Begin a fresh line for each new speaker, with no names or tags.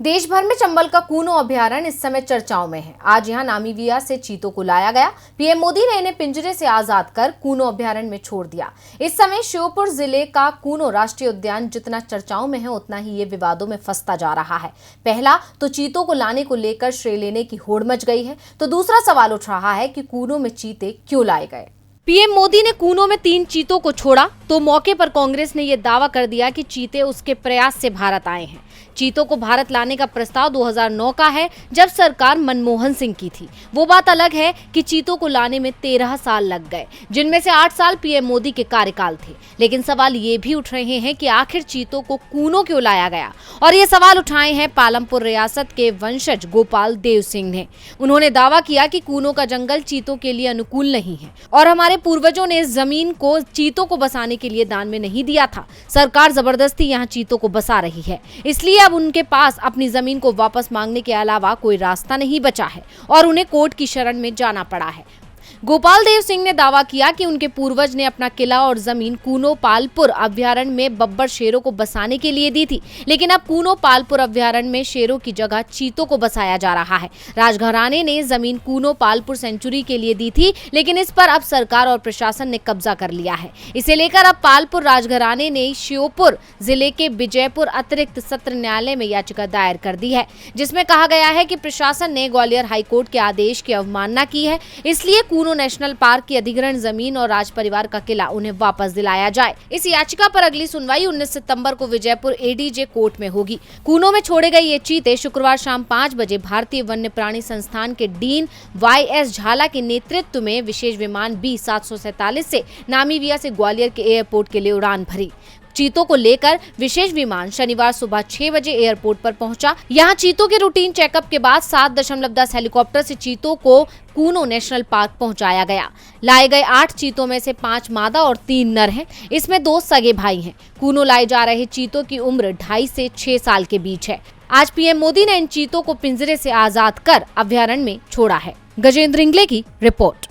देश भर में चंबल का कूनो अभयारण्य इस समय चर्चाओं में है। आज यहां नामीबिया से चीतों को लाया गया। पीएम मोदी ने इन्हें पिंजरे से आजाद कर कूनो अभयारण्य में छोड़ दिया। इस समय श्योपुर जिले का कूनो राष्ट्रीय उद्यान जितना चर्चाओं में है, उतना ही ये विवादों में फंसता जा रहा है। पहला तो चीतों को लाने को लेकर श्रेय लेने की होड़ मच गई है, तो दूसरा सवाल उठ रहा है कि कूनो में चीते क्यों लाए गए। पीएम मोदी ने कूनो में 3 चीतों को छोड़ा तो मौके पर कांग्रेस ने यह दावा कर दिया कि चीते उसके प्रयास से भारत आए हैं। चीतों को भारत लाने का प्रस्ताव 2009 का है, जब सरकार मनमोहन सिंह की थी। वो बात अलग है कि चीतों को लाने में 13 साल लग गए, जिनमें से 8 साल पीएम मोदी के कार्यकाल थे। लेकिन सवाल ये भी उठ रहे हैं कि आखिर चीतों को कूनो क्यों लाया गया, और ये सवाल उठाए हैं पालमपुर रियासत के वंशज गोपाल देव सिंह ने। उन्होंने दावा किया कि कूनो का जंगल चीतों के लिए अनुकूल नहीं है और हमारे पूर्वजों ने इस जमीन को चीतों को बसाने के लिए दान में नहीं दिया था। सरकार जबरदस्ती यहाँ चीतों को बसा रही है, इसलिए अब उनके पास अपनी जमीन को वापस मांगने के अलावा कोई रास्ता नहीं बचा है और उन्हें कोर्ट की शरण में जाना पड़ा है। गोपाल देव सिंह ने दावा किया कि उनके पूर्वज ने अपना किला और जमीन कूनो पालपुर अभयारण्य में बब्बर शेरों को बसाने के लिए दी थी, लेकिन अब कूनो पालपुर अभयारण्य में शेरों की जगह चीतों को बसाया जा रहा है। राजघराने ने जमीन कूनो पालपुर सेंचुरी के लिए दी थी, लेकिन इस पर अब सरकार और प्रशासन ने कब्जा कर लिया है। इसे लेकर अब पालपुर राजघराने ने श्योपुर जिले के विजयपुर अतिरिक्त सत्र न्यायालय में याचिका दायर कर दी है, जिसमें कहा गया है कि प्रशासन ने ग्वालियर हाईकोर्ट के आदेश की अवमानना की है, इसलिए कूनो नेशनल पार्क की अधिग्रहण जमीन और राज परिवार का किला उन्हें वापस दिलाया जाए। इस याचिका पर अगली सुनवाई 19 सितंबर को विजयपुर एडीजे कोर्ट में होगी। कूनो में छोड़े गए ये चीते शुक्रवार शाम 5 बजे भारतीय वन्य प्राणी संस्थान के डीन YS झाला के नेतृत्व में विशेष विमान B747 से नामीबिया से ग्वालियर के एयरपोर्ट के लिए उड़ान भरी। चीतों को लेकर विशेष विमान शनिवार सुबह 6 बजे एयरपोर्ट पर पहुंचा। यहां चीतों के रूटीन चेकअप के बाद 7.10 हेलीकॉप्टर से चीतों को कूनो नेशनल पार्क पहुंचाया गया। लाए गए 8 चीतों में से 5 मादा और 3 नर हैं। इसमें 2 सगे भाई हैं। कूनो लाए जा रहे चीतों की उम्र 2.5 से 6 साल के बीच है। आज पीएम मोदी ने इन चीतों को पिंजरे से आजाद कर अभयारण्य में छोड़ा है। गजेंद्र इंगले की रिपोर्ट।